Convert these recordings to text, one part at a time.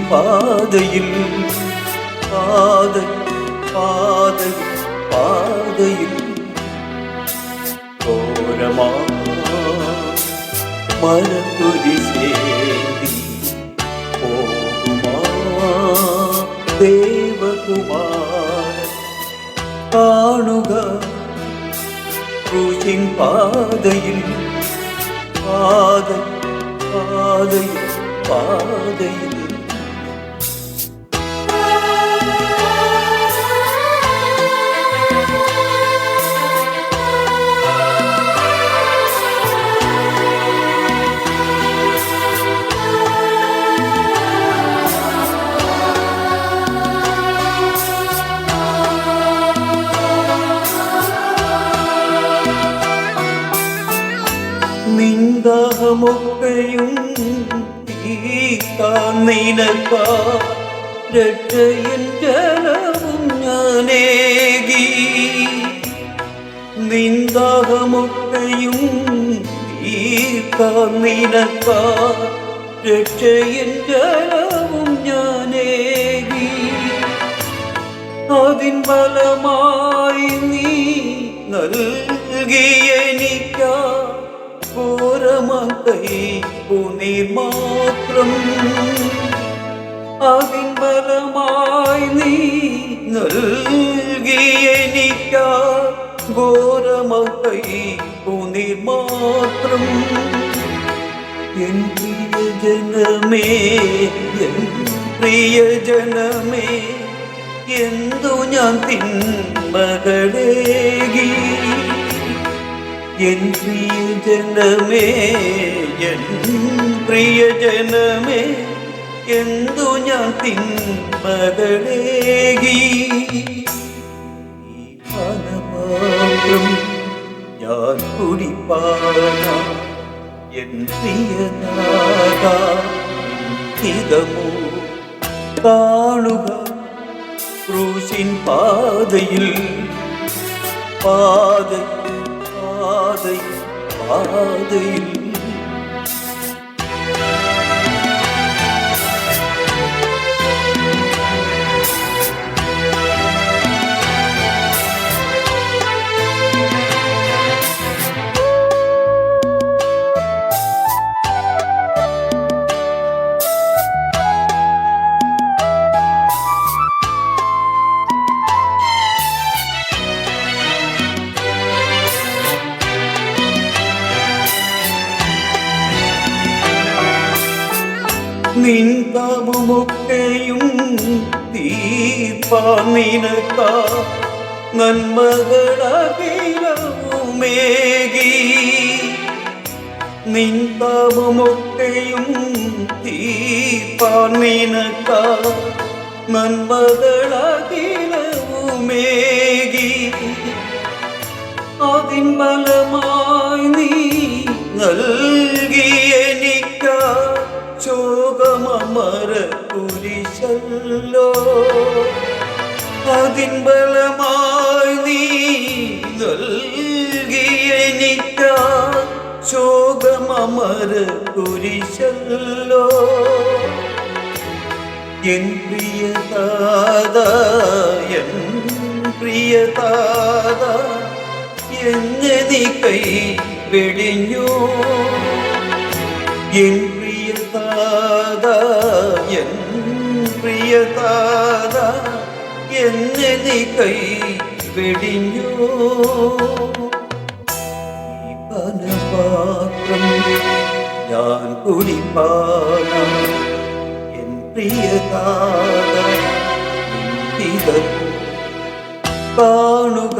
പാതയിൽ പാതയിൽ പാതയിൽ പാതയിൽ ഘോരമാ മരത്തുരിശേന്തി പോകുമാ ദേവകുമാരൻ കാണുക ക്രൂശിൻ പാതയിൽ പാതയിൽ പാതയിൽ പാതയിൽ നിന്ദാഹമൊക്കെയും തീർക്കാൻ നിനക്കാ രക്ഷയൻ ജലവും ഞാനേകി നിന്ദാഹമൊക്കെയും തീർക്കാൻ നിനക്കാ രക്ഷയൻ ജലവും ഞാനേകി അതിൻ ഫലമായി നീ നൽകിയെനിക്കാ ഘോരമകൈപ്പുനീർ മാത്രം അതിൻ ഫലമായി നീ നൽകിയെനിക്കാ ഘോരമകൈപ്പുനീർ മാത്രം എൻ പ്രിയജനമേ എൻ പ്രിയജനമേ എന്തു ഞാൻ തിന്മകളേകി എൻ പ്രിയജനമേ എൻ പ്രിയജനമേ എന്തു ഞാൻ തിന്മകളേകി ഈ പാനപാത്രം ഞാൻ കുടിപ്പാനാ എൻ പ്രിയനാഥാ ഹിതമോ കാണുക ക്രൂശിൻ പാതയിൽ പാതയിൽ പാതയിൽ പാതയിൽ നിൻ താപമൊക്കെയും തീർപ്പാൻ നിനക്കാ നന്മകളകിലവുമേകി നിൻ താപമൊക്കെയും തീർപ്പാൻ നിനക്കാ നന്മകളകിലവുമേകി അതിൻ ഫലമായി നീ നൽകിയെനിക്കാ ശോകമമര കുരിശല്ലോ അതിൻ ബലമായി നീ നൽകിയെനിക്കാ ശോകമമര കുരിശല്ലോ എൻ പ്രിയതാതാ എൻ പ്രിയതാതാ എന്നെ നീ കൈ വെടിഞ്ഞു എൻ പ്രിയതാതാ എൻ പ്രിയതാതാ എന്നെ നീ കൈ വെടിഞ്ഞു ഈ പാനപാത്രം ഞാൻ കുടിപ്പാനാ എൻ പ്രിയതാതാ ഹിതമോ കാണുക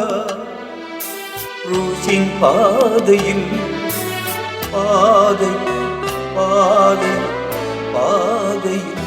ക്രൂശിൻ പാതയിൽ പാതയിൽ പാതയിൽ പാതയിൽ